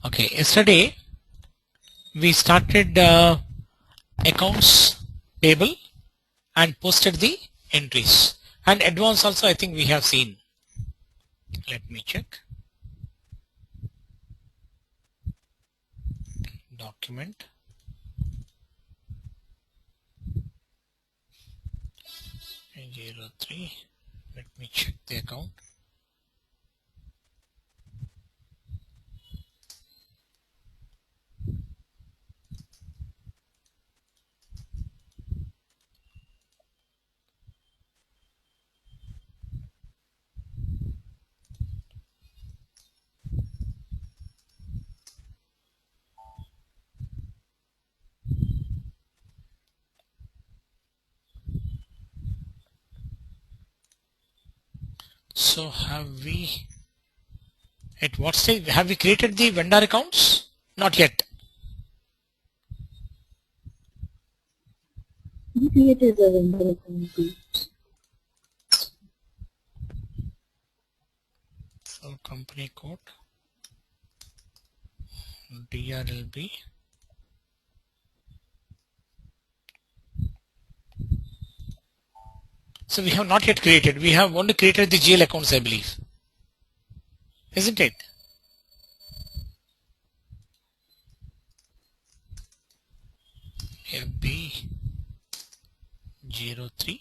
Okay, yesterday we started accounts table and posted the entries, and advance also I think we have seen. Let me check. Document. A03. Let me check the account. So have we, at what stage have we created the vendor accounts? Not yet. We created the vendor account too. So company code DRLB. So we have not yet created. We have only created the GL accounts, I believe. Isn't it? FB03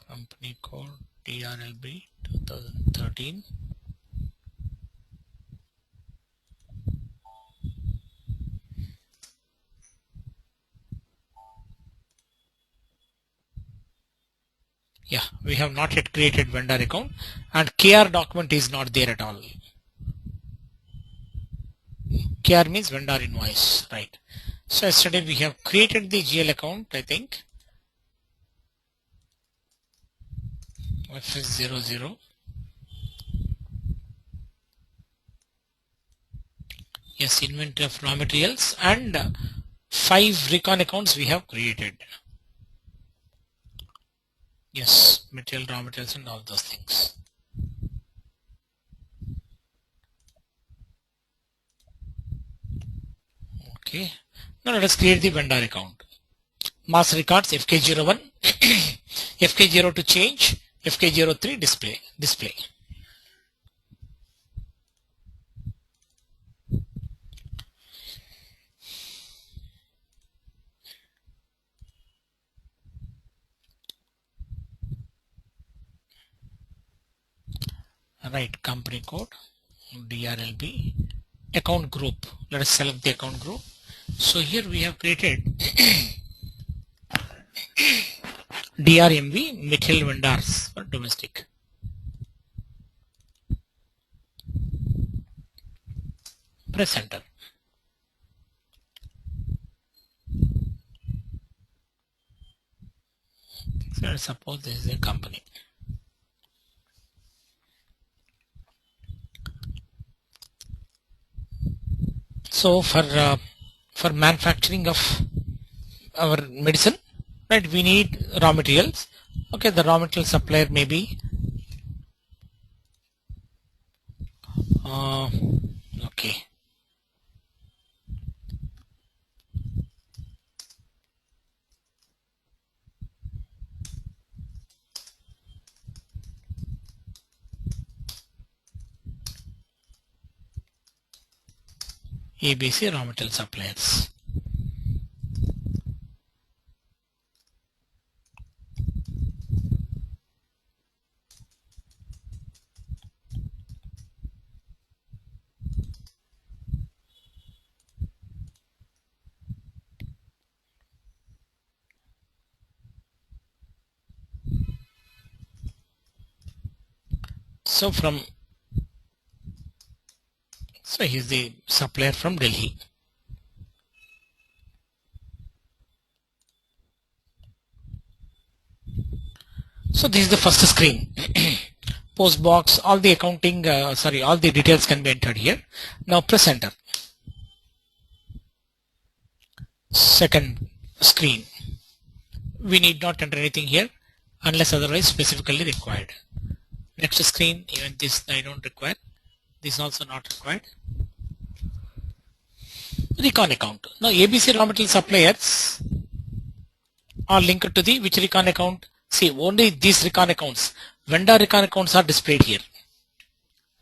company code DRLB 2013. Yeah, we have not yet created vendor account, and KR document is not there at all. KR means vendor invoice, right? So yesterday we have created the GL account, I think. FS00. Yes, inventory of raw materials, and 5 recon accounts we have created. Yes, material, raw materials, and all those things. Okay. Now let us create the vendor account. Master records FK01, FK02 change, FK03 display. Right, company code DRLB, account group. Let us select the account group. So here we have created DRMV, material vendors for domestic. Press enter. So let's suppose this is a company. So for manufacturing of our medicine, right, we need raw materials. Okay, the raw material supplier may be okay. ABC raw material suppliers. So he's the supplier from Delhi. So this is the first screen. Post box, all the accounting, all the details can be entered here. Now press enter. Second screen. We need not enter anything here unless otherwise specifically required. Next screen, even this I don't require. This also not required. recon account. Now ABC raw material suppliers are linked to the which recon account? See, only these recon accounts, vendor recon accounts are displayed here.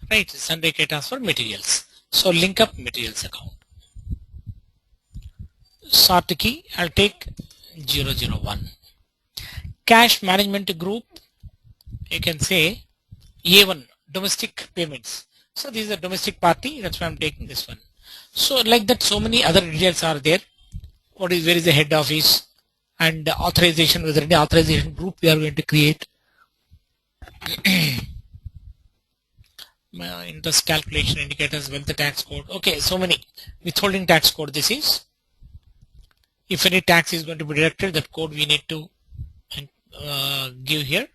Right, sundry transfer materials. So link up materials account. Sort key, I'll take 001. Cash management group, you can say A1, domestic payments. So this is a domestic party, that's why I'm taking this one. So like that, so many other details are there. Where is the head office and authorization, whether any authorization group we are going to create. Interest calculation indicators, wealth tax code. Okay, so many. Withholding tax code, this is. If any tax is going to be deducted, that code we need to give here.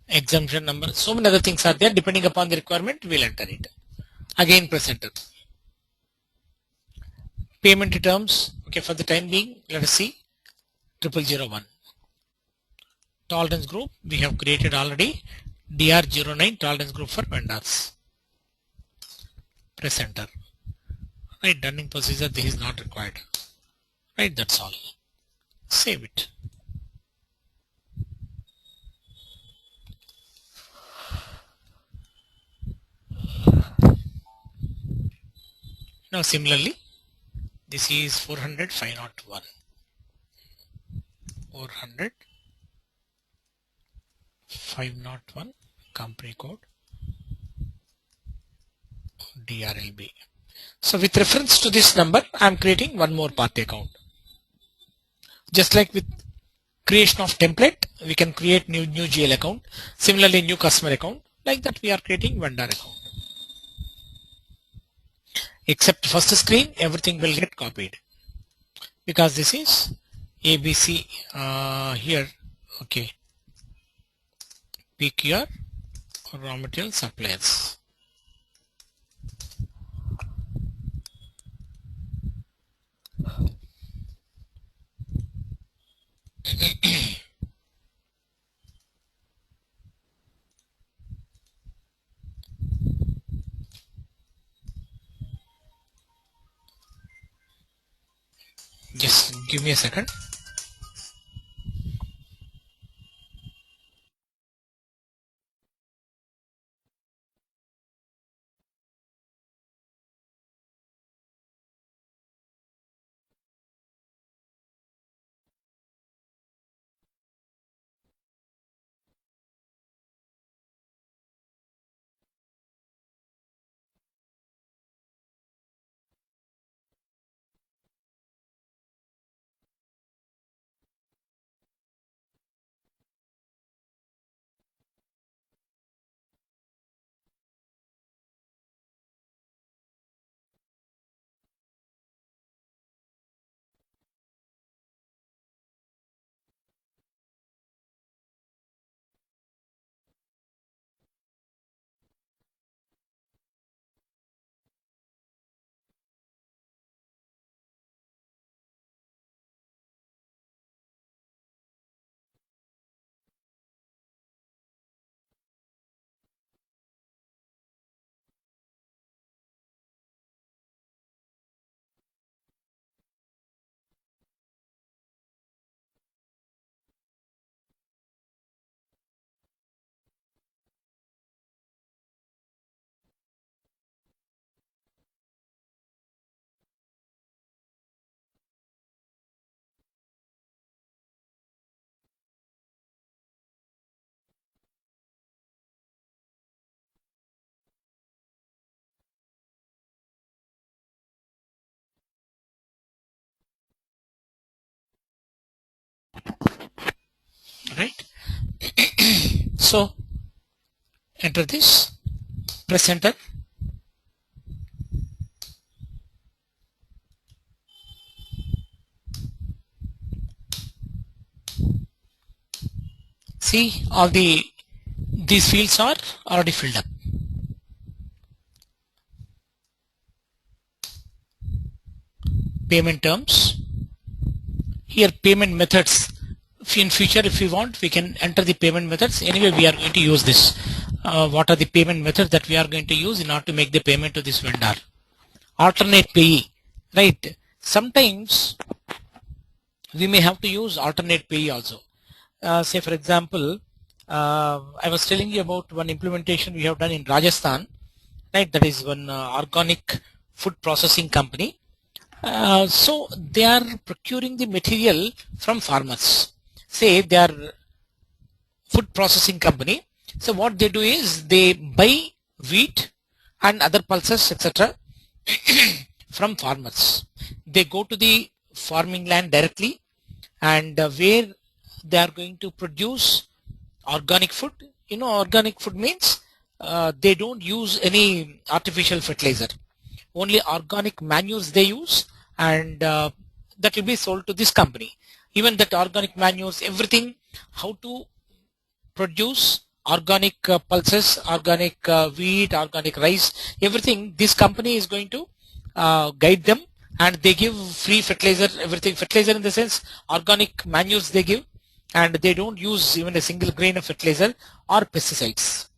Exemption number. So many other things are there. Depending upon the requirement, we'll enter it. Again, press enter. Payment terms. Okay, for the time being, let us see 0001. Tolerance group we have created already. DR09 tolerance group for vendors. Press enter. Right, dunning procedure, this is not required. Right, that's all. Save it. Now similarly, this is 400 501. 400 501 company code DRLB. So with reference to this number, I am creating one more party account. Just like with creation of template, we can create new GL account. Similarly, new customer account. Like that, we are creating vendor account. Except first screen, everything will get copied because this is ABC here. Okay, PQR raw material suppliers. Just give me a second. Right. So enter this. Press enter. See, all these fields are already filled up. Payment terms. Here payment methods. In future, if we want, we can enter the payment methods. Anyway, we are going to use this. What are the payment methods that we are going to use in order to make the payment to this vendor? Alternate payee. right? Sometimes we may have to use alternate pay also. Say for example, I was telling you about one implementation we have done in Rajasthan, right? That is one organic food processing company. So they are procuring the material from farmers. Say they are food processing company. So what they do is they buy wheat and other pulses, etc. from farmers. They go to the farming land directly, and where they are going to produce organic food. You know, organic food means they don't use any artificial fertilizer, only organic manures they use, and that will be sold to this company. Even that organic manures, everything, how to produce organic pulses, organic wheat, organic rice, everything this company is going to guide them, and they give free fertilizer, everything. Fertilizer in the sense organic manures they give, and they don't use even a single grain of fertilizer or pesticides,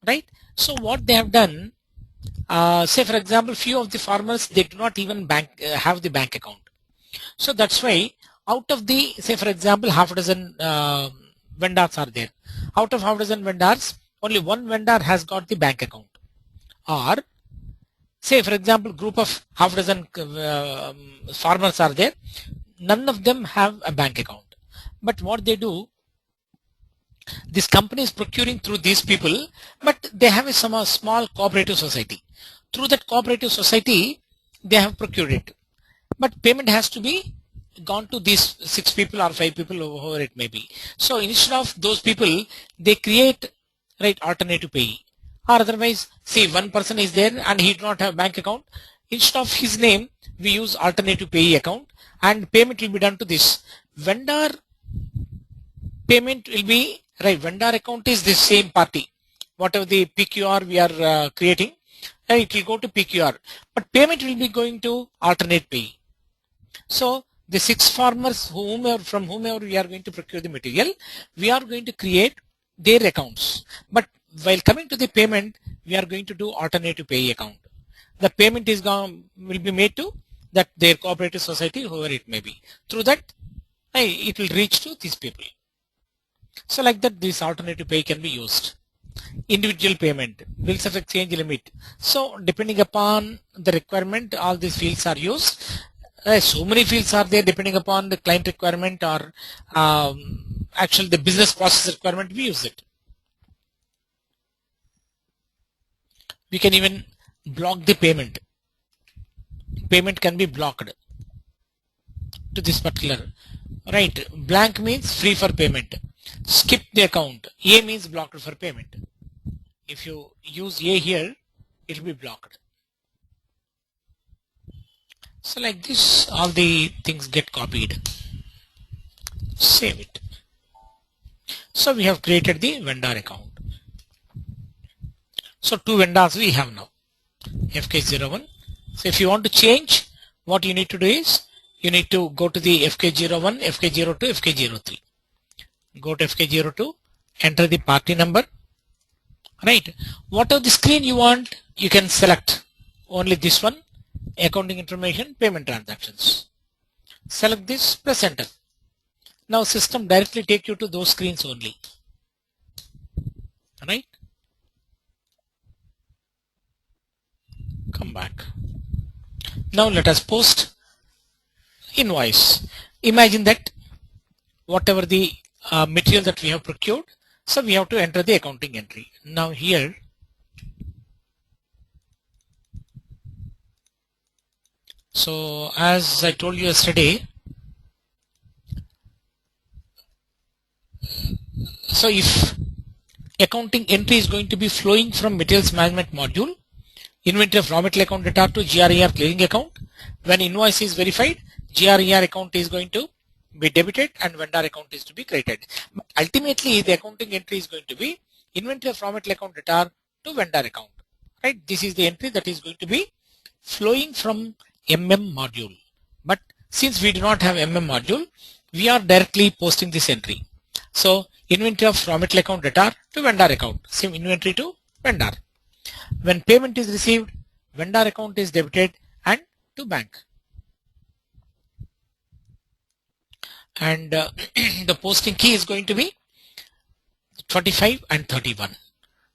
right? So what they have done, say for example, few of the farmers, they do not even have the bank account. So that's why out of the, say for example, half a dozen vendors are there. Out of half a dozen vendors, only one vendor has got the bank account. Or say for example, group of half a dozen farmers are there. None of them have a bank account. But what they do, this company is procuring through these people, but they have a small cooperative society. Through that cooperative society, they have procured it. But payment has to be gone to these 6 people or 5 people, whoever it may be. So instead of those people, they create, right, alternative payee. Or otherwise, say one person is there and he do not have bank account. Instead of his name, we use alternative payee account, and payment will be done to this vendor. Payment will be, right, vendor account is the same party. Whatever the PQR we are creating, it will go to PQR, but payment will be going to alternate payee. So the 6 farmers from whomever we are going to procure the material, we are going to create their accounts. But while coming to the payment, we are going to do alternative payee account. The payment will be made to that their cooperative society, whoever it may be. Through that, it will reach to these people. So like that, this alternative pay can be used. Individual payment, bills of exchange limit. So depending upon the requirement, all these fields are used. So many fields are there depending upon the client requirement or actually the business process requirement, we use it. We can even block the payment. Payment can be blocked to this particular, right? Blank means free for payment. Skip the account. A means blocked for payment. If you use A here, it will be blocked. So like this, all the things get copied. Save it. So we have created the vendor account. So 2 vendors we have now, FK01. So if you want to change, what you need to do is, you need to go to the FK01, FK02, FK03. Go to FK02, enter the party number, right? Whatever the screen you want, you can select only this one, accounting information, payment transactions. Select this, press enter. Now system directly take you to those screens only, right? Come back. Now let us post invoice. Imagine that whatever the material that we have procured, so we have to enter the accounting entry. Now here, so as I told you yesterday, so if accounting entry is going to be flowing from materials management module, inventory of raw material account data to GRER clearing account, when invoice is verified, GRER account is going to be debited and vendor account is to be created. But ultimately, the accounting entry is going to be inventory of raw material account data to vendor account, right? This is the entry that is going to be flowing from MM module. But since we do not have MM module, we are directly posting this entry. So inventory of raw material account data to vendor account, same inventory to vendor. When payment is received, vendor account is debited and to bank. and the posting key is going to be 25 and 31.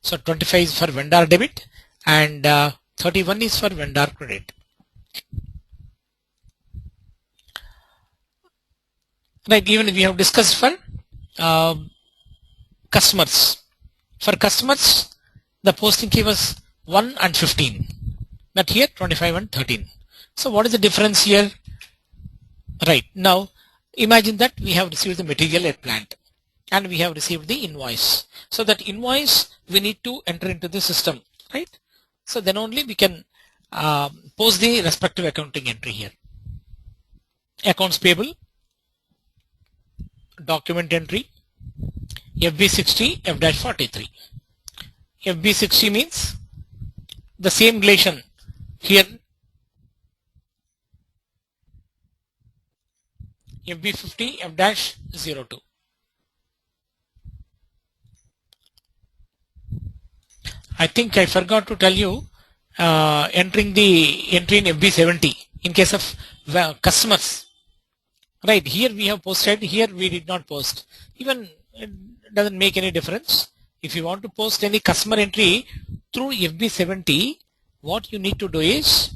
So 25 is for vendor debit and 31 is for vendor credit. Right, even we have discussed for uh, customers. For customers, the posting key was 1 and 15, but here 25 and 13. So what is the difference here? Right, now imagine that we have received the material at plant and we have received the invoice. So that invoice we need to enter into the system, right? So then only we can post the respective accounting entry here. Accounts payable, document entry, FB60, F-43. FB60 means the same relation here. FB50, F-02. I think I forgot to tell you entering the entry in FB70 in case of customers. Right, here we have posted, here we did not post. Even it doesn't make any difference. If you want to post any customer entry through FB70, what you need to do is,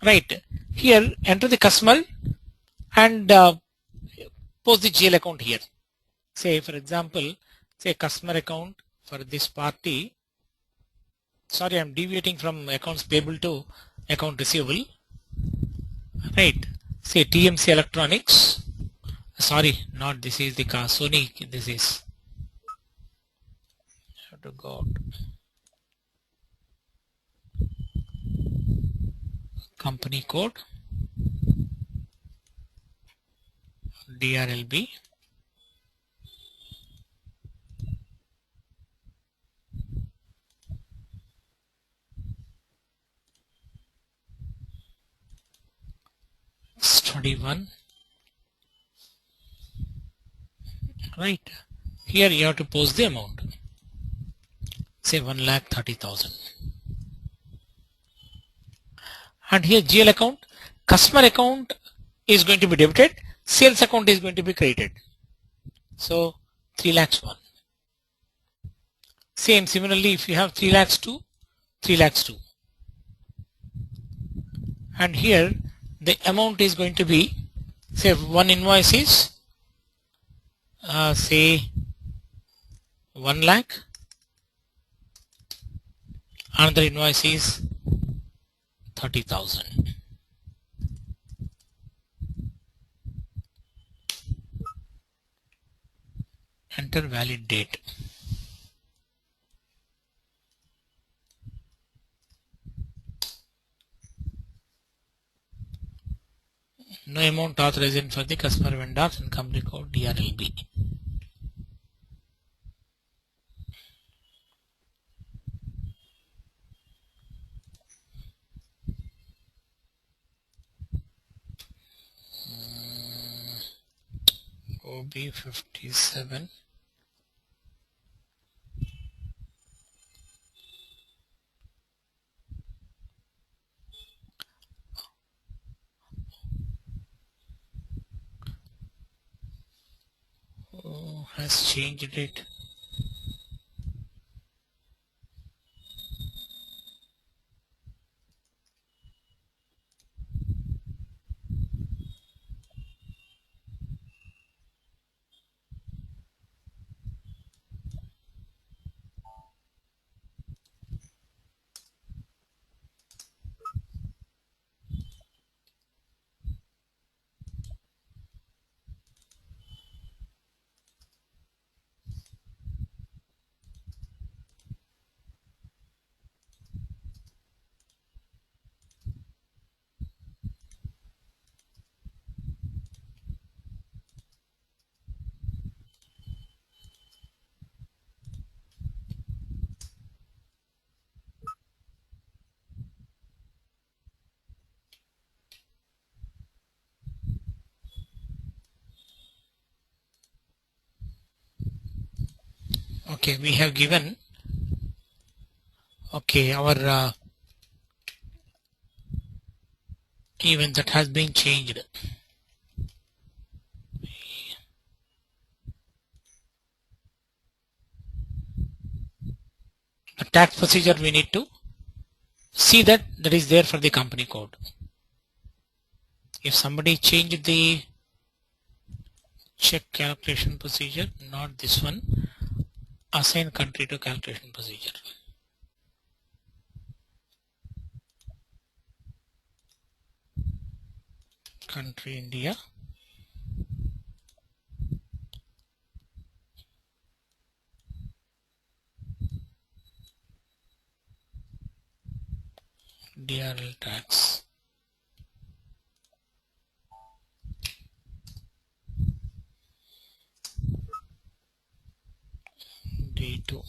right, here enter the customer and post the GL account here. Say for example, say customer account for this party. Sorry, I'm deviating from accounts payable to account receivable. Right, say TMC Electronics. Sorry, not this is the car. Sony. This is. Have to go out. Company code DRLB. Study 1. Right. Here you have to post the amount. Say 1,30,000. And here GL account, customer account is going to be debited, sales account is going to be credited. So 3 lakhs 1. Same similarly if you have 3 lakhs 2, 3 lakhs 2. And here the amount is going to be, say one invoice is say 1 lakh, another invoice is 30,000. Enter valid date. No amount authorization for the customer vendors and company code DRLB. OB57. Oh, has changed it. Okay, we have given, okay, our event that has been changed. tax procedure we need to see that is there for the company code. If somebody changed the check calculation procedure, not this one, assign country to calculation procedure. Country India. DRL tax. D2.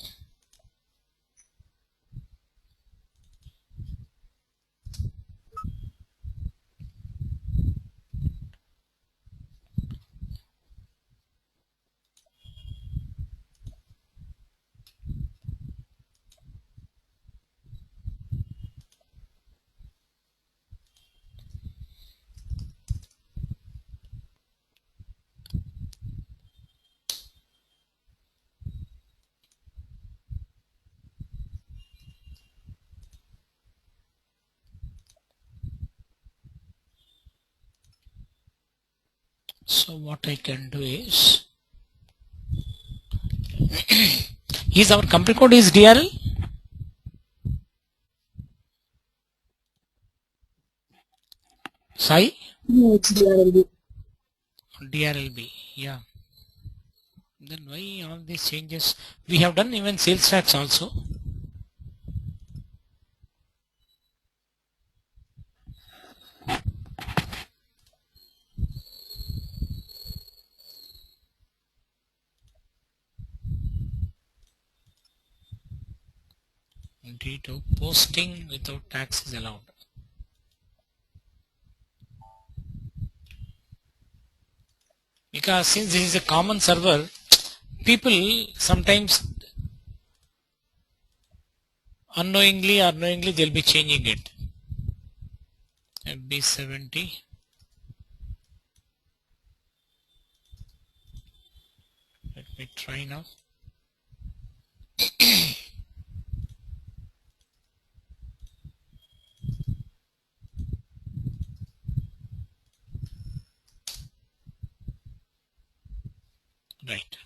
So what I can do is our company code is DRL? Sai? No, it's DRLB. DRLB, yeah. Then why all these changes? We have done even sales tax also. D2, posting without tax is allowed. Because since this is a common server, people sometimes unknowingly or knowingly they'll be changing it. FB70. Let me try now. Right.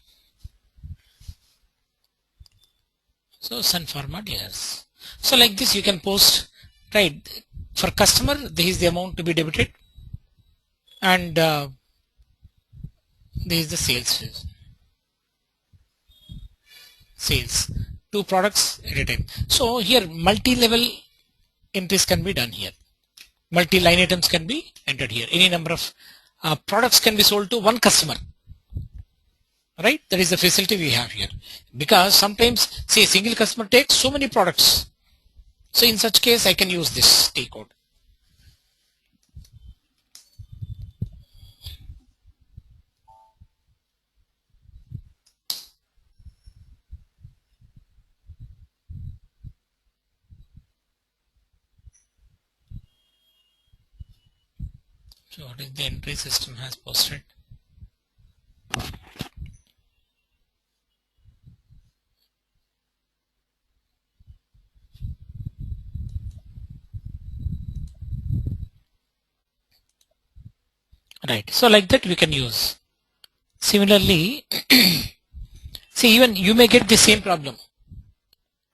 So sun format, yes. So like this you can post, right? For customer, this is the amount to be debited, and this is the sales. Sales. Two products at a time. So here multi-level entries can be done here. Multi-line items can be entered here. Any number of products can be sold to one customer. Right? That is the facility we have here. Because sometimes, say, a single customer takes so many products. So in such case, I can use this T code. So what is the entry system has posted? Right. So like that we can use. Similarly, see, even you may get the same problem.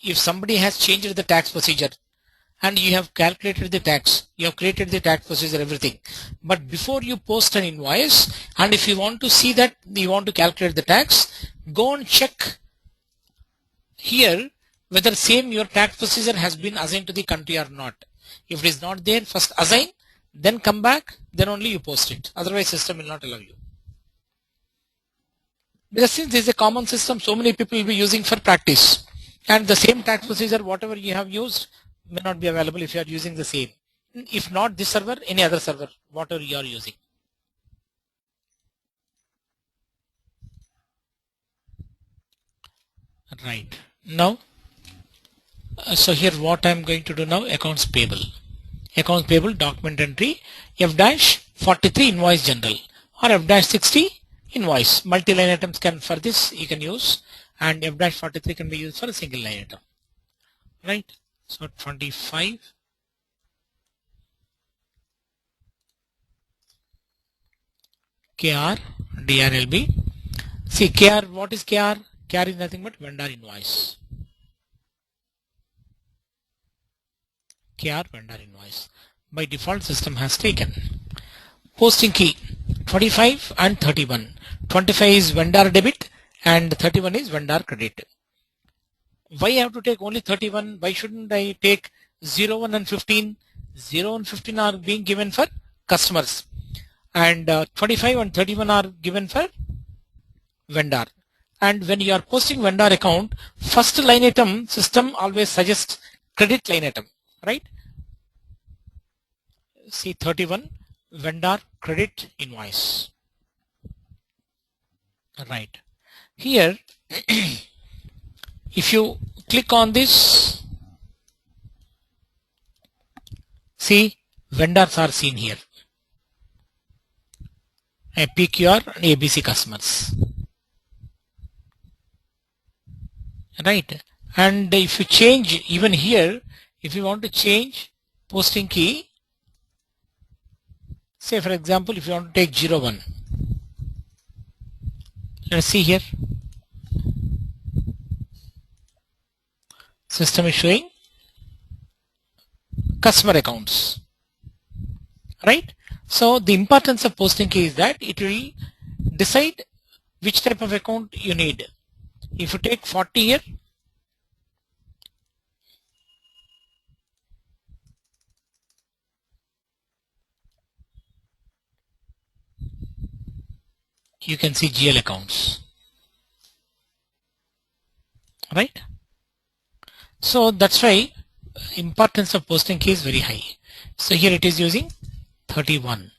If somebody has changed the tax procedure and you have calculated the tax, you have created the tax procedure, everything. But before you post an invoice, and if you want to see that you want to calculate the tax, go and check here whether same your tax procedure has been assigned to the country or not. If it is not there, first assign, then come back, then only you post it. Otherwise system will not allow you. Because since this is a common system, so many people will be using for practice. And the same tax procedure, whatever you have used, may not be available if you are using the same. If not this server, any other server, whatever you are using. Right. Now, so here what I am going to do now, accounts payable. Accounts payable document entry, F-43 invoice general or F-60 invoice. Multi-line items can, for this you can use, and F-43 can be used for a single line item. right? So 25 KR DRLB. See KR, what is KR? KR is nothing but vendor invoice. KR vendor invoice. By default system has taken. Posting key 25 and 31. 25 is vendor debit and 31 is vendor credit. Why I have to take only 31? Why shouldn't I take 0, 1 and 15? 0 and 15 are being given for customers and 25 and 31 are given for vendor. And when you are posting vendor account, first line item system always suggests credit line item, right? See 31 vendor credit invoice, right? Here if you click on this, see vendors are seen here, PQR and ABC customers, right? And if you change even here, if you want to change posting key, say for example if you want to take 01, let's see here, system is showing customer accounts, right? So the importance of posting key is that it will decide which type of account you need. If you take 40 here, you can see GL accounts, right? So that's why importance of posting key is very high. So here it is using 31.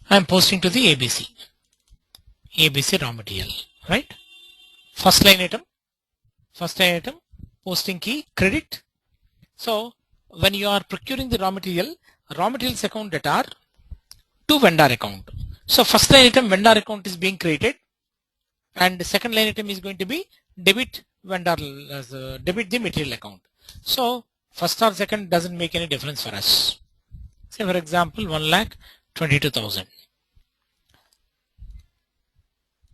I am posting to the ABC raw material, right? First line item, posting key credit. So when you are procuring the raw materials account that are to vendor account. So first line item vendor account is being created, and the second line item is going to be debit vendor debit the material account. So first or second doesn't make any difference for us. Say for example 1,22,000.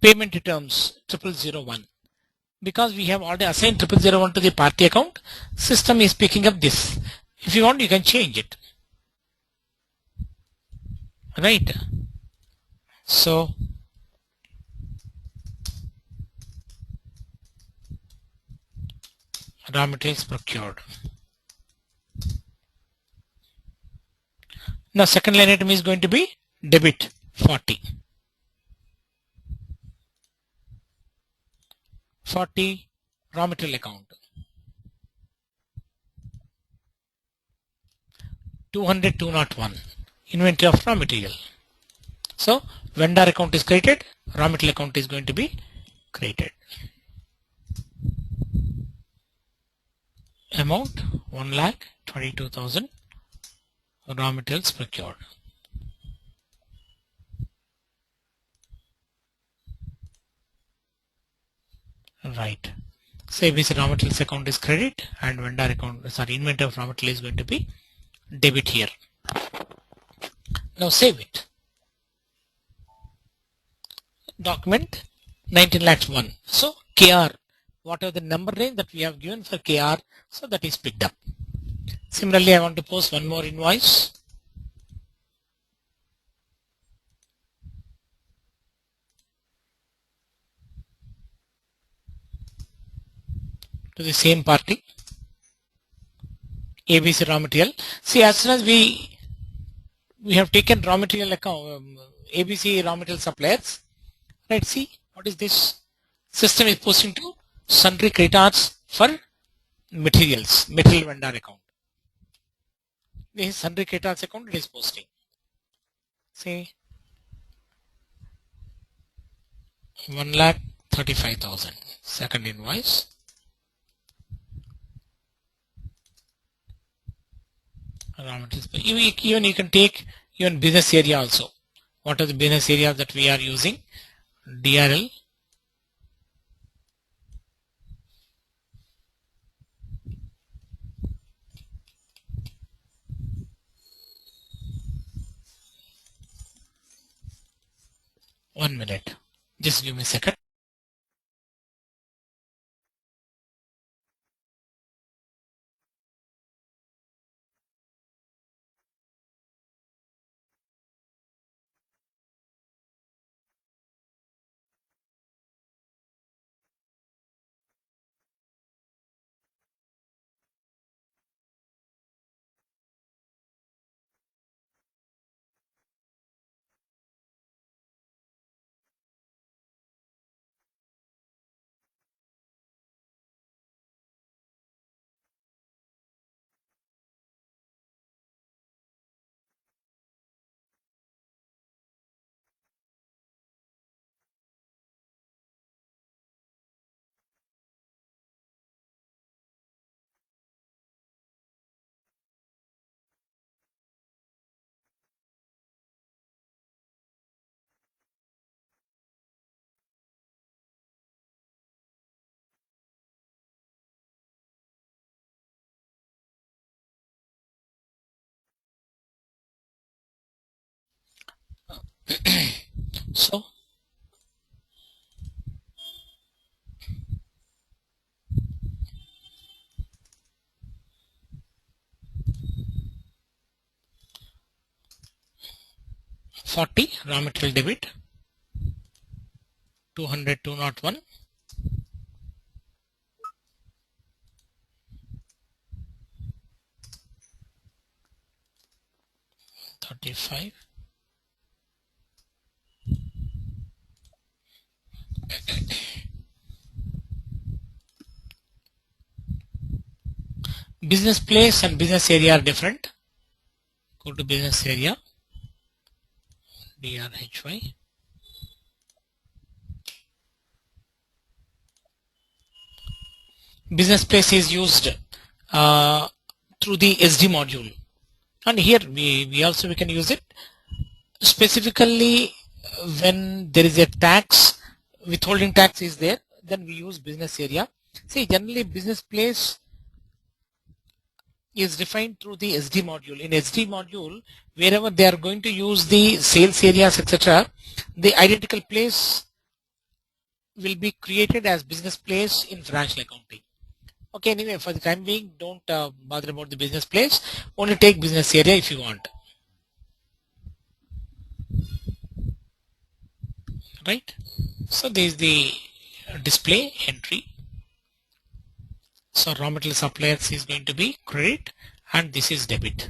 Payment terms 0001. Because we have already assigned 0001 to the party account, system is picking up this. If you want, you can change it, right? So raw materials procured. Now second line item is going to be debit 40. 40 raw material account. 200 201 inventory of raw material. So vendor account is created, raw material account is going to be created. Amount 1,22,000 raw materials procured. Right. So ABC raw materials account is credit and vendor account, sorry, inventory of raw material is going to be debit here. Now save it. Document 19,01. So KR, whatever the number range that we have given for KR, so that is picked up. Similarly, I want to post one more invoice. To the same party, ABC raw material. See, as soon as we have taken raw material account, ABC raw material suppliers, right? See, what is this? System is posting to sundry creditors for material vendor account. This is sundry creditors account, it is posting. See, 1,35,000. Second invoice. Raw materials. Even you can take even business area also. What are the business areas that we are using? DRL. One minute. Just give me a second. So 40 raw material debit, 200 201, 35. Business place and business area are different. Go to business area, DRHY. Business place is used uh, through the SD module, and here we can use it specifically when there is a tax, withholding tax is there, then we use business area. See, generally business place is defined through the SD module. In SD module, wherever they are going to use the sales areas, etc., the identical place will be created as business place in financial accounting. Okay, anyway, for the time being, don't bother about the business place. Only take business area if you want. Right? So there is the display entry. So raw material suppliers is going to be credit and this is debit.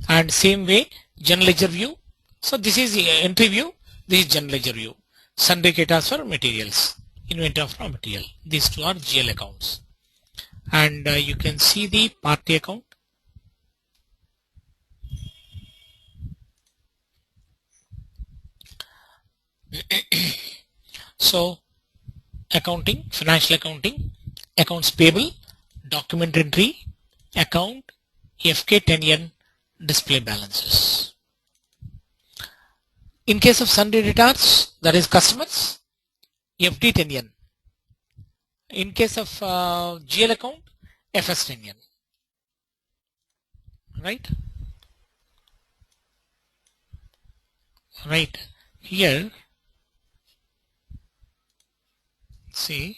And same way, general ledger view. So this is the entry view, this is general ledger view. Sundry creditors for materials, inventory of raw material. These two are GL accounts. And you can see the party account. So accounting, financial accounting, accounts payable, document entry, account, FK10N, display balances. In case of sundry debtors, that is customers, FD10N. In case of GL account, FS10N. Right? Right. Here, see,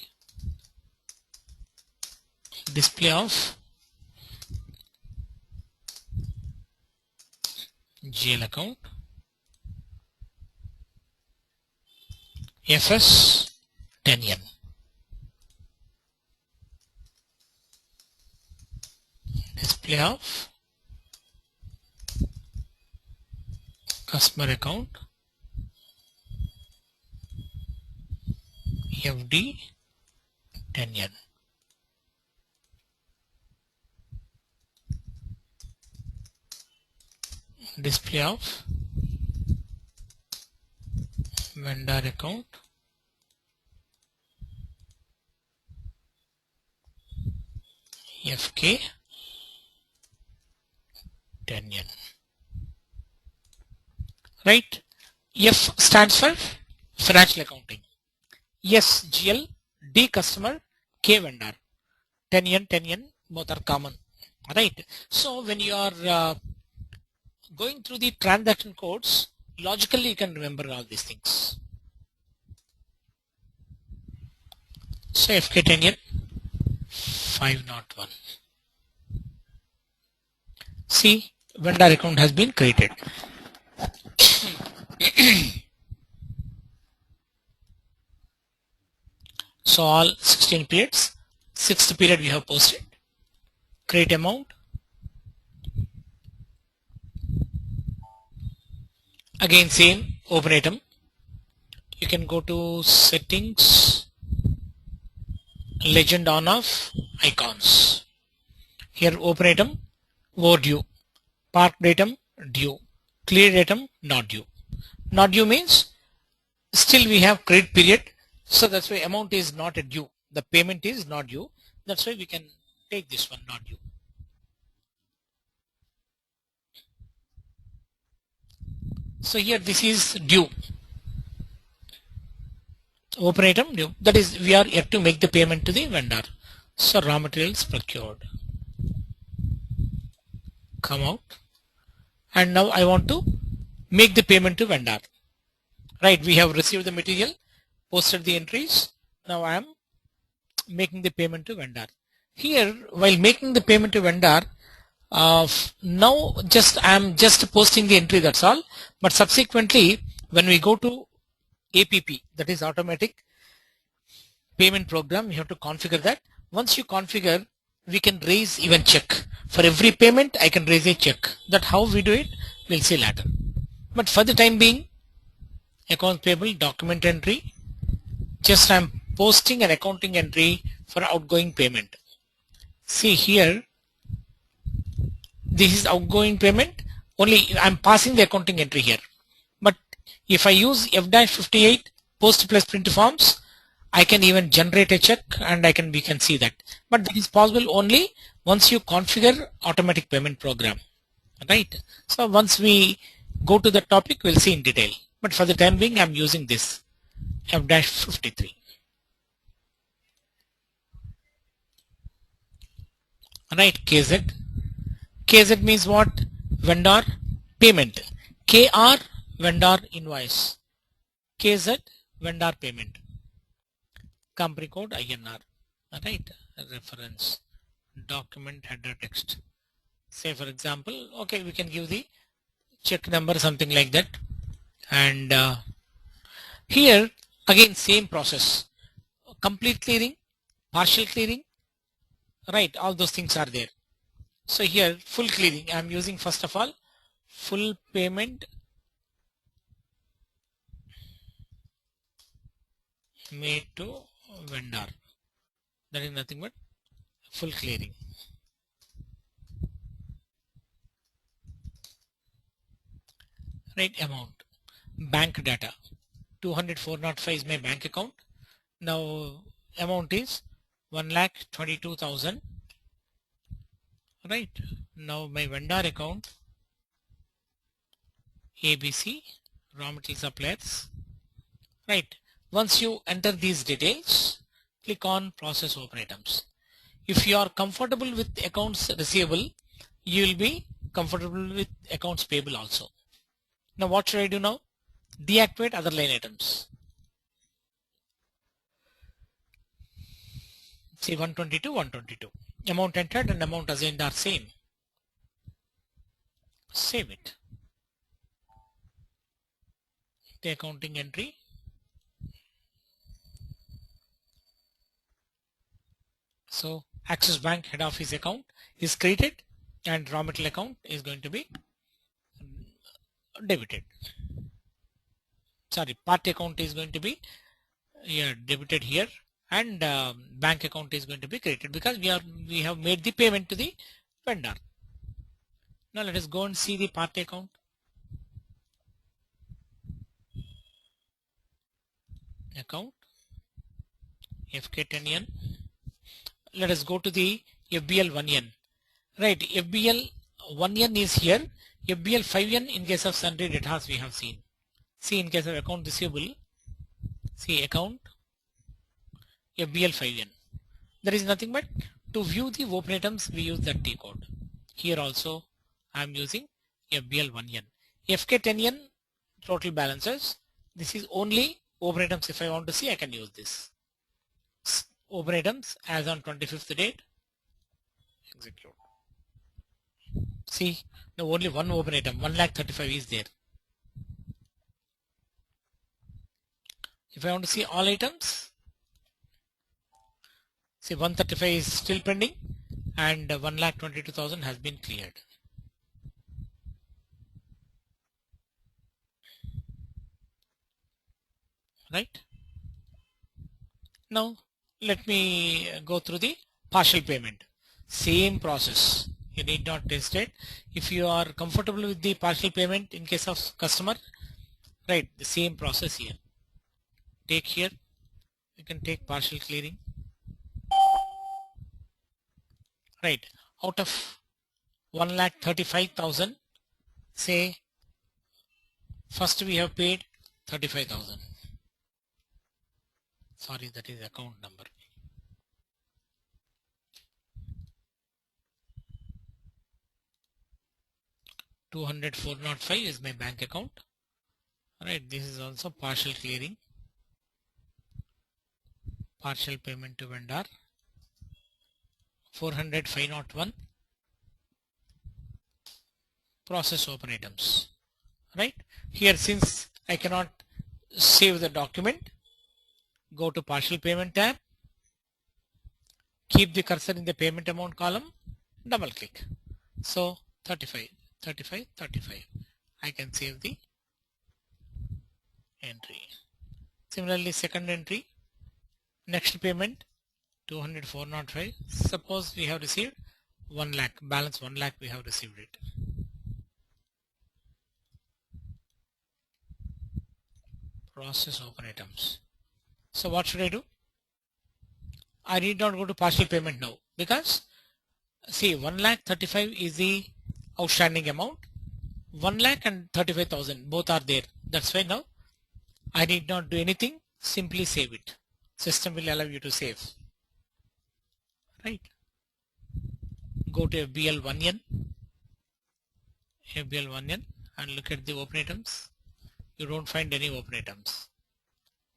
display of GL account, FS10N. Display of customer account, FD10N. Display of vendor account, FK10N. 10 yen. Right? F stands for financial accounting. S GL, D customer, K vendor. 10 yen, 10 yen, both are common. Right? So when you are going through the transaction codes, logically you can remember all these things. So FK 10 yen, 501. See, vendor account has been created. So all 16 periods, 6th period we have posted. Create amount. Again same, open item. You can go to settings, legend on off, icons. Here open item, overdue, parked item, due, cleared item, not due. Not due means still we have credit period, so that's why amount is not a due. The payment is not due. That's why we can take this one, not due. So here this is due. Open item due. That is we are yet to make the payment to the vendor. So raw materials procured. Come out. And now I want to make the payment to vendor. Right, we have received the material, posted the entries. Now I am making the payment to vendor. Here, while making the payment to vendor, now I am just posting the entry, that's all. But subsequently, when we go to APP, that is automatic payment program, we have to configure that. Once you configure, we can raise even check. For every payment, I can raise a check. That how we do it, we'll see later. But for the time being, accounts payable document entry, just I'm posting an accounting entry for outgoing payment. See here, this is outgoing payment, only I'm passing the accounting entry here. But if I use F-58 post plus print forms, I can even generate a check and we can see that. But that is possible only once you configure automatic payment program. Right? So once we go to the topic, we'll see in detail. But for the time being, I'm using this F-53. Right, KZ. KZ means what? Vendor payment. KR vendor invoice. KZ vendor payment. Company code INR. Right, reference. Document header text. Say for example, okay, we can give the check number, something like that. And here again same process. Complete clearing, partial clearing, right, all those things are there. So here full clearing, I am using first of all full payment made to vendor. That is nothing but full clearing. Right, amount. Bank data. 200,405 is my bank account. Now amount is 1,22,000. Right. Now my vendor account ABC raw material suppliers. Right. Once you enter these details, click on process open items. If you are comfortable with accounts receivable, you will be comfortable with accounts payable also. Now what should I do now? Deactivate other line items. See 122, 122. Amount entered and amount assigned are same. Save it. The accounting entry. So Axis Bank head office account is created and raw material account is going to be debited. Sorry, party account is going to be debited here, and bank account is going to be created because we have made the payment to the vendor. Now let us go and see the party account. Account FK10 yen. Let us go to the FBL 1 yen. Right, FBL 1 yen is here. FBL 5 yen in case of sundry debtors we have seen. See, in case of account receivable, see account FBL 5 yen. There is nothing but to view the open items we use that T code. Here also I am using FBL 1 yen. FK 10 yen total balances. This is only open items. If I want to see, I can use this. Open items as on 25th date. Execute. See, now only one open item, 1,35,000 is there. If I want to see all items, see 135 is still pending and 1,22,000 has been cleared. Right? Now let me go through the partial payment. Same process. You need not test it. If you are comfortable with the partial payment in case of customer, right, the same process here. Take here, you can take partial clearing. Right, out of 1,35,000, say first we have paid 35,000. Sorry, that is account number. $204.05 is my bank account. Right, this is also partial clearing. Partial payment to vendor. 405.01. Process open items. Right, here since I cannot save the document, go to partial payment tab, keep the cursor in the payment amount column, double click. So 35, 35, 35. I can save the entry. Similarly, second entry, next payment 204.05. Suppose we have received 1 lakh, balance 1 lakh we have received it. Process open items. So what should I do? I need not go to partial payment now because see 1,35,000 is the outstanding amount. 1,00,000 and 35,000 both are there. That's why now I need not do anything. Simply save it. System will allow you to save. Right. Go to FBL 1 yen. FBL 1 yen and look at the open items. You don't find any open items.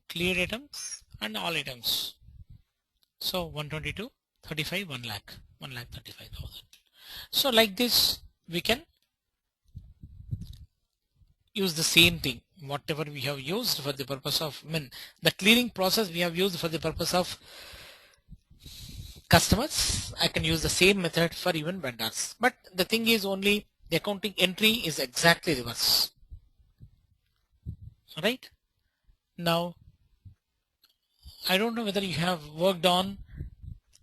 Cleared items and all items. So 122, 35, 1 lakh, 1,35,000. So like this, we can use the same thing. Whatever we have used for the purpose of, the clearing process we have used for the purpose of customers, I can use the same method for even vendors. But the thing is only the accounting entry is exactly reverse. Right? Now, I don't know whether you have worked on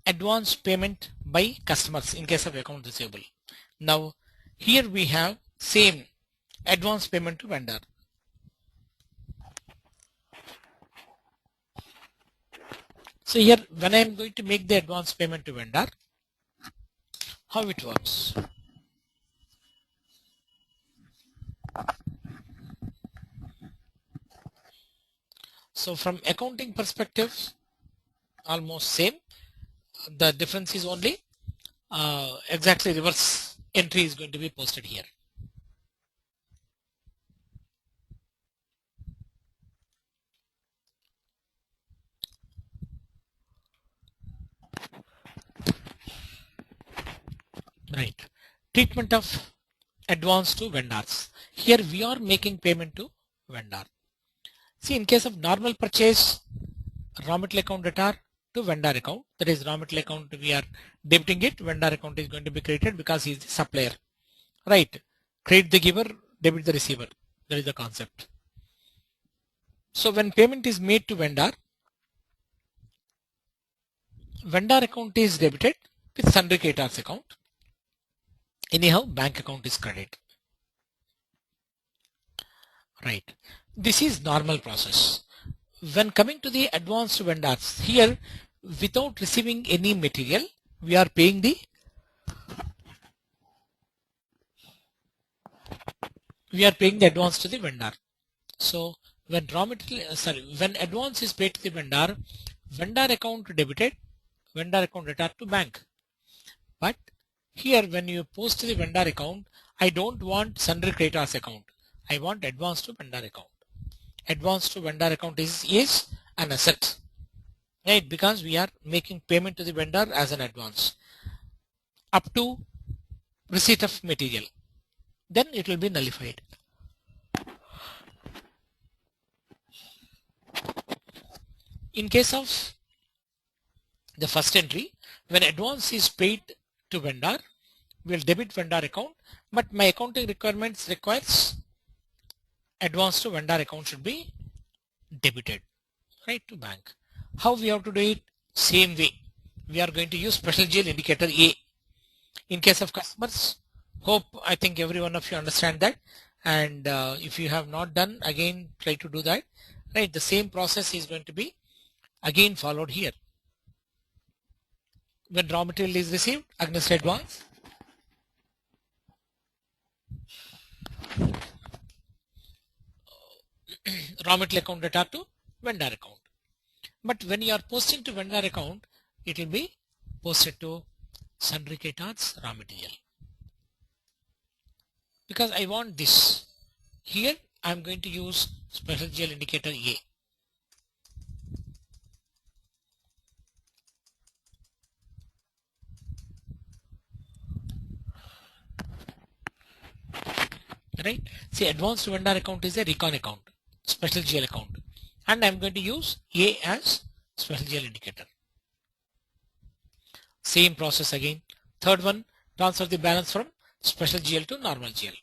advance payment by customers in case of account receivable. Now, here we have same advance payment to vendor. So here, when I am going to make the advance payment to vendor, how it works? So from accounting perspective, almost same. The difference is only exactly reverse entry is going to be posted here. Right. Treatment of advance to vendors. Here we are making payment to vendor. See, in case of normal purchase, raw material account debtor to vendor account, that is raw material account we are debiting it, vendor account is going to be created because he is the supplier. Right. Credit the giver, debit the receiver. That is the concept. So when payment is made to vendor, vendor account is debited with sundry creditors account. Anyhow, bank account is credit. Right. This is normal process. When coming to the advanced vendors, here without receiving any material, we are paying the we are paying the advance to the vendor. So when when advance is paid to the vendor, vendor account debited, vendor account returned to bank. But here when you post to the vendor account, I don't want sundry creditors account. I want advance to vendor account. Advance to vendor account is an asset, right? Because we are making payment to the vendor as an advance up to receipt of material. Then it will be nullified. In case of the first entry, when advance is paid to vendor, we will debit vendor account, but my accounting requirements requires advance to vendor account should be debited, right, to bank. How we have to do it? Same way. We are going to use special GL indicator A. In case of customers, I think every one of you understand that. And if you have not done, again try to do that. Right, the same process is going to be again followed here. When raw material is received against advance, raw material account data to vendor account. But when you are posting to vendor account, it will be posted to sundry creditors raw material. Because I want this. Here I am going to use special GL indicator A. Right? See, advance to vendor account is a recon account, special GL account, and I'm going to use A as special GL indicator. Same process again. Third one, transfer the balance from special GL to normal GL.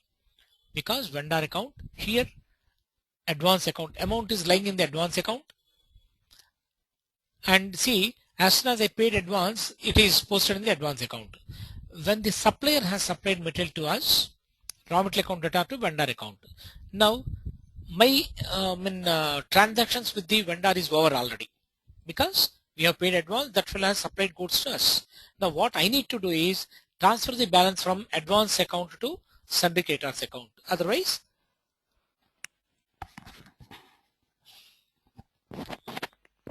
Because vendor account here, advance account amount is lying in the advance account, and see, as soon as I paid advance, it is posted in the advance account. When the supplier has supplied material to us, raw material account data to vendor account. Now my transactions with the vendor is over already, because we have paid advance, that fellow has supplied goods to us. Now what I need to do is transfer the balance from advance account to sundry creditors account. Otherwise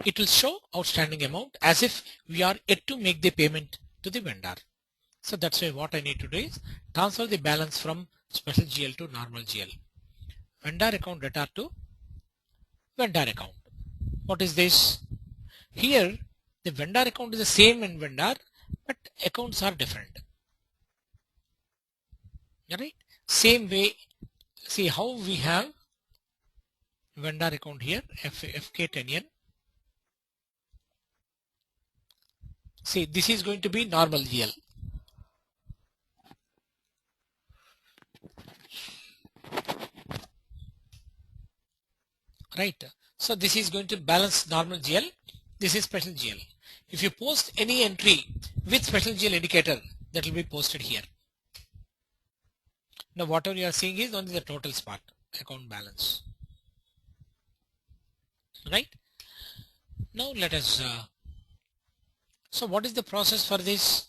it will show outstanding amount as if we are yet to make the payment to the vendor. So that's why what I need to do is transfer the balance from special GL to normal GL. Vendor account data to vendor account. What is this? Here the vendor account is the same in vendor, but accounts are different. Alright? Same way, see how we have vendor account here, FK10N. See, this is going to be normal GL. Right? So this is going to balance normal GL. This is special GL. If you post any entry with special GL indicator, that will be posted here. Now whatever you are seeing is only the total part, account balance. Right? Now let us so what is the process for this?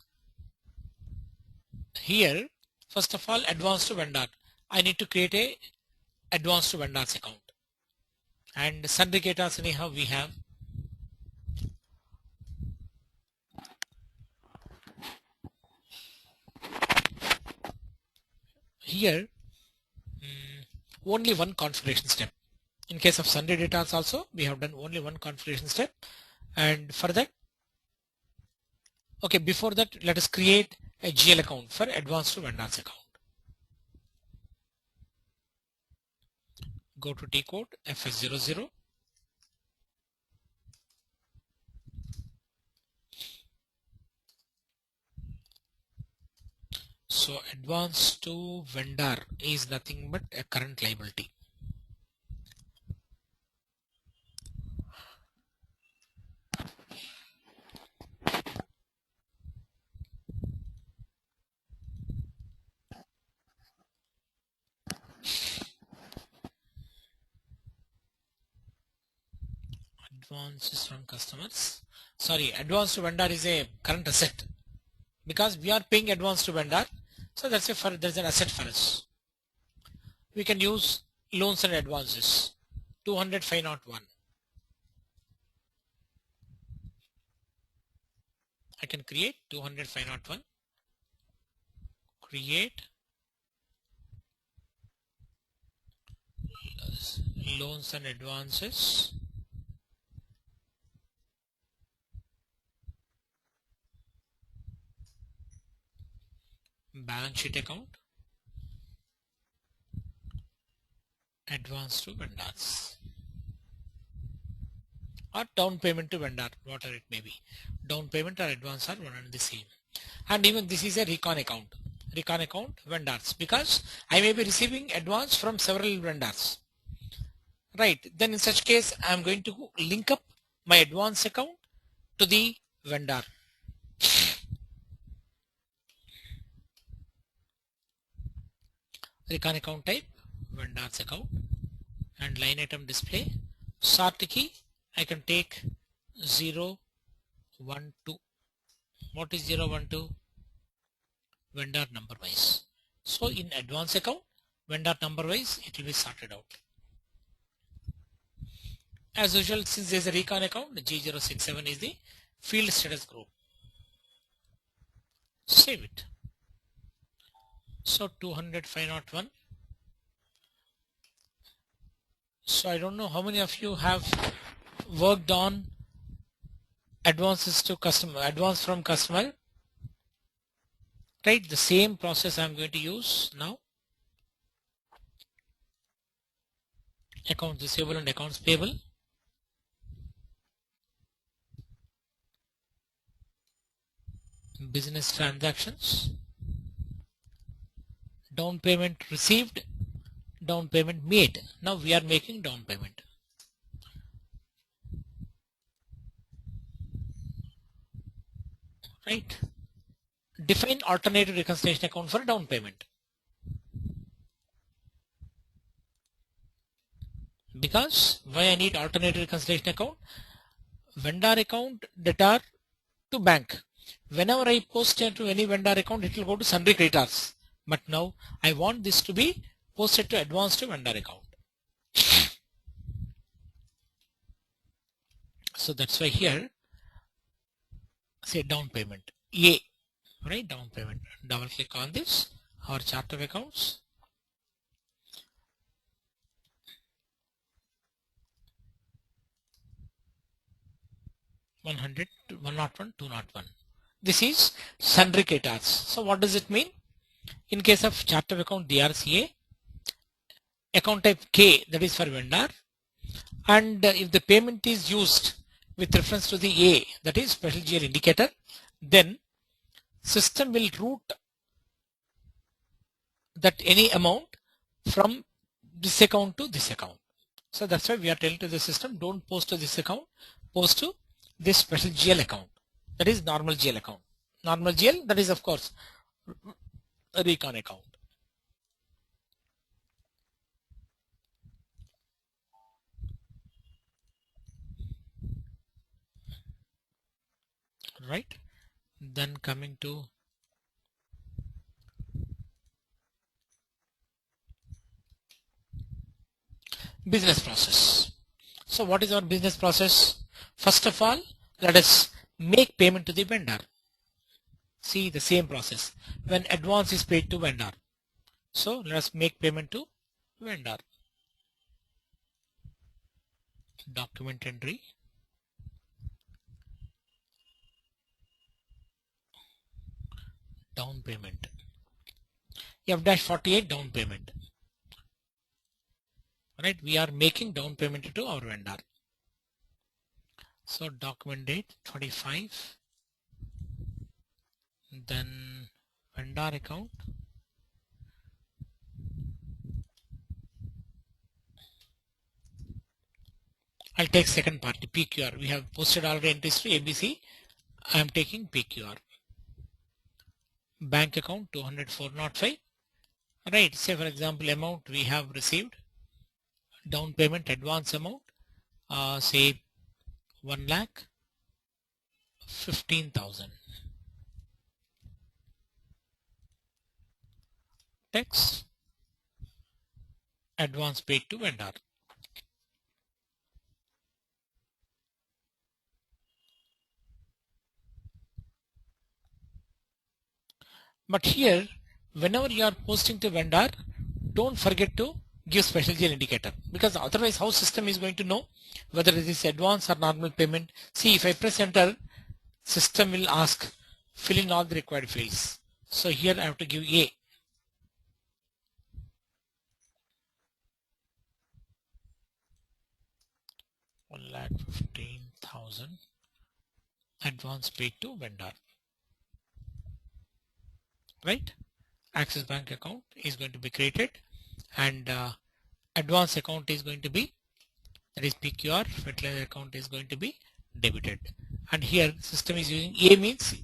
Here, first of all, advance to vendor. I need to create a advance to vendors account. And sundry creditors anyhow we have. Here only one configuration step. In case of sundry creditors also we have done only one configuration step, and for that, okay, before that let us create a GL account for advance to vendors account. Go to T code FS00. So advance to vendor is nothing but a current liability. Advances from customers. Sorry, advance to vendor is a current asset, because we are paying advance to vendor. So that's there's an asset for us. we can use loans and advances. 200,501. I can create 200,501. Create loans and advances. Balance sheet account. Advance to vendors. Or down payment to vendor, whatever it may be. Down payment or advance are one and the same. And even this is a recon account. Recon account vendors, because I may be receiving advance from several vendors. Right. Then in such case, I am going to link up my advance account to the vendor. Recon account type, vendors account, and line item display. Sort key, I can take 0, 1, 2. What is 0, 1, 2? Vendor number wise. So in advance account, vendor number wise, it will be sorted out. As usual, since there is a recon account, G067 is the field status group. Save it. So 200,501. So I don't know how many of you have worked on advances to customer, advance from customer. Right, the same process I'm going to use now. Accounts receivable and accounts payable. Business transactions. Down payment received, down payment made. Now we are making down payment. Right. Define alternative reconciliation account for down payment. Because why I need alternative reconciliation account? Vendor account debtor to bank. Whenever I post into any vendor account, it will go to sundry creditors. But now I want this to be posted to advance to vendor account. So that's why here say down payment A, right? Down payment. Double click on this, our chart of accounts. (100), 101, 201. This is sundry creditors. So what does it mean? In case of chart of account DRCA, account type K, that is for vendor, and if the payment is used with reference to the A, that is special GL indicator, then system will route that any amount from this account to this account. So that's why we are telling to the system, don't post to this account, post to this special GL account, that is normal GL account. Normal GL, that is of course a recon account. Right. Then coming to business process. So what is our business process? First of all, let us make payment to the vendor. See the same process when advance is paid to vendor. So let us make payment to vendor. Document entry. Down payment. F-48 down payment. Right, we are making down payment to our vendor. So document date 25. Then vendor account. I'll take second party PQR. We have posted already entries to ABC. I am taking PQR. Bank account 204.05. Right. Say for example amount we have received. Down payment advance amount. Say 1,15,000. Text. advance paid to vendor. But here, whenever you are posting to vendor, don't forget to give special GL indicator, because otherwise how system is going to know whether it is advance or normal payment. See, if I press enter, system will ask fill in all the required fields. So here I have to give A. 1,15,000 advance paid to vendor, right? Axis Bank account is going to be created, and advance account is going to be, that is PQR, fertilizer account is going to be debited. And here system is using A, means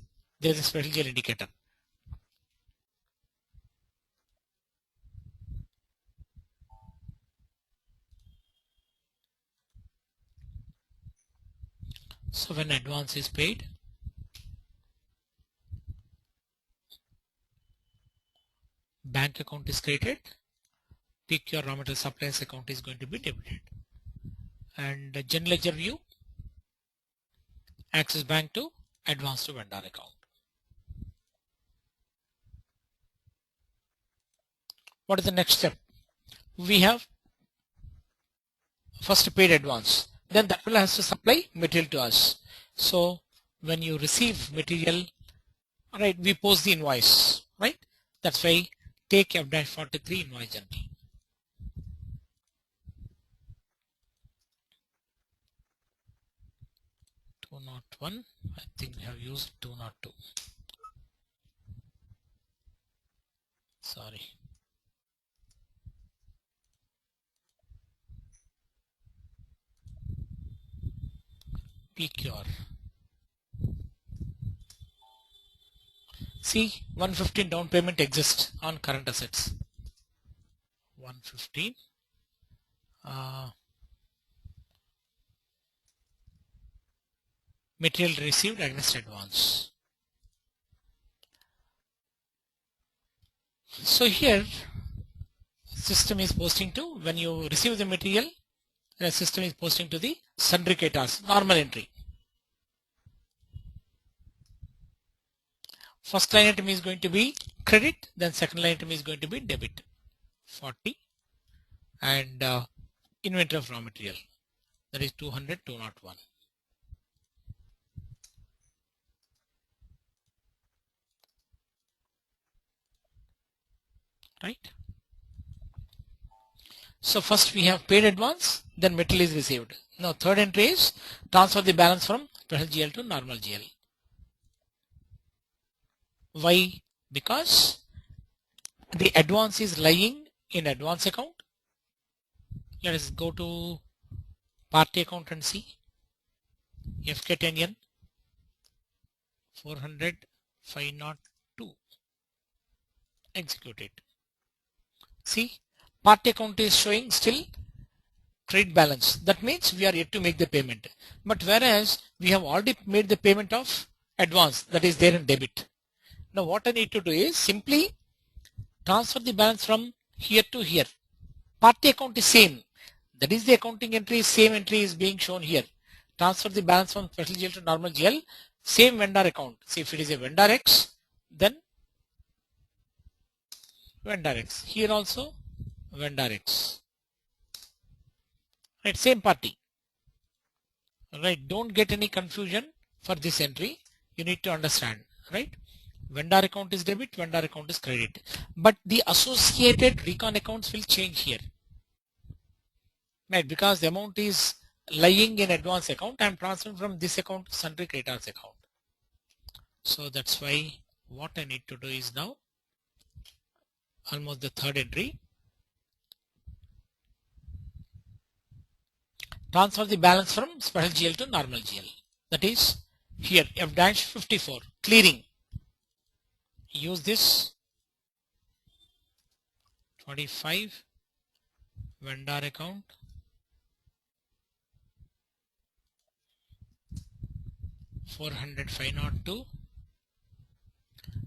there is a special GL indicator. So when advance is paid, bank account is created, PQR raw material suppliers account is going to be debited. And general ledger view, Axis Bank to advance to vendor account. What is the next step? We have first paid advance, then that will has to supply material to us. So when you receive material, right, we post the invoice, right? That's why take F-43 invoice general. One, I think we have used 202. Sorry. PQR. See, 115 down payment exists on current assets. 115. Material received against advance. So here system is posting to, when you receive the material, the system is posting to the sundry creditors, normal entry. First line item is going to be credit, then second line item is going to be debit, 40, and inventory of raw material, that is 200, 201. Right? So first we have paid advance, then material is received. Now third entry is transfer the balance from special GL to normal GL. Why? Because the advance is lying in advance account. Let us go to party account and see. FK10N 400 502. Execute it. See, party account is showing still trade balance. That means we are yet to make the payment. But whereas we have already made the payment of advance, that is there in debit. Now what I need to do is simply transfer the balance from here to here. Party account is same. That is the accounting entry, same entry is being shown here. Transfer the balance from special GL to normal GL, same vendor account. See, if it is a vendor X, then vendor X. Here also vendor X. Right, same party. Right, don't get any confusion for this entry. You need to understand, right? Vendor account is debit, vendor account is credit. But the associated recon accounts will change here. Right, because the amount is lying in advance account, I am transferring from this account to sundry creditors account. So that's why what I need to do is now almost the third entry. Transfer the balance from special GL to normal GL. That is here F-54 clearing. Use this 25 vendor account, $400,502.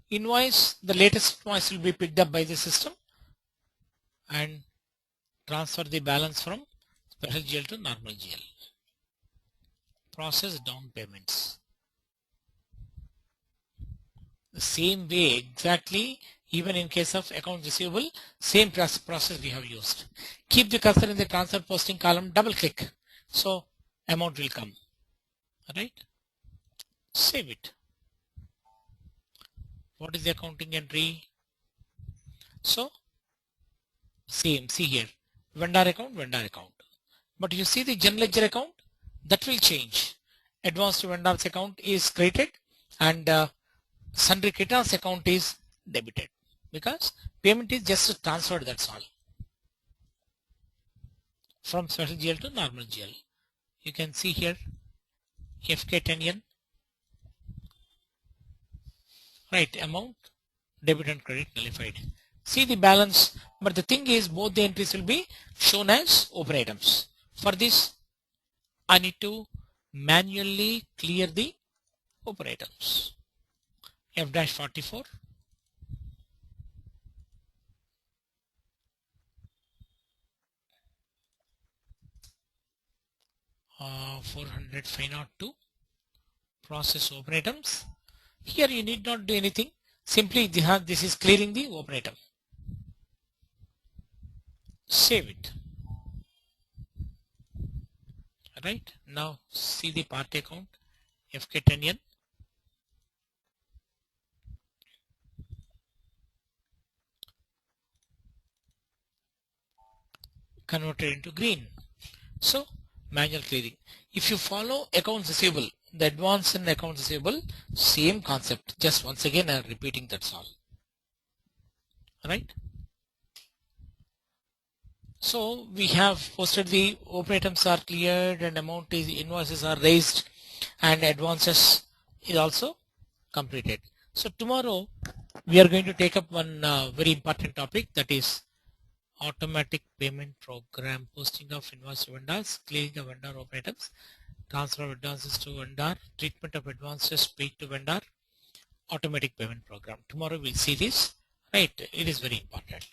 Invoice, the latest invoice will be picked up by the system and transfer the balance from special GL to normal GL. Process down payments. The same way exactly, even in case of account receivable, same process we have used. Keep the cursor in the transfer posting column, double click, so amount will come. Alright, save it. What is the accounting entry? So same, see here, vendor account, but you see the general ledger account, that will change. Advance to vendors account is created, and sundry creditors account is debited, because payment is just transferred, that's all, from special GL to normal GL. You can see here FK10N, right, amount, debit and credit nullified. See the balance, but the thing is both the entries will be shown as open items. For this, I need to manually clear the open items. F-44, uh, 400 502, process open items. Here you need not do anything, simply this is clearing the open item. Save it. Right, now see the party account, FK10N, converted into green. So manual clearing. If you follow accounts receivable, the advance in accounts receivable, same concept. Just once again I am repeating, that's all. Right. So we have posted the open items are cleared and amount is invoices are raised and advances is also completed. So tomorrow we are going to take up one very important topic, that is automatic payment program, posting of invoice to vendors, clearing of vendor open items, transfer of advances to vendor, treatment of advances paid to vendor, automatic payment program. Tomorrow we'll see this, right? It is very important.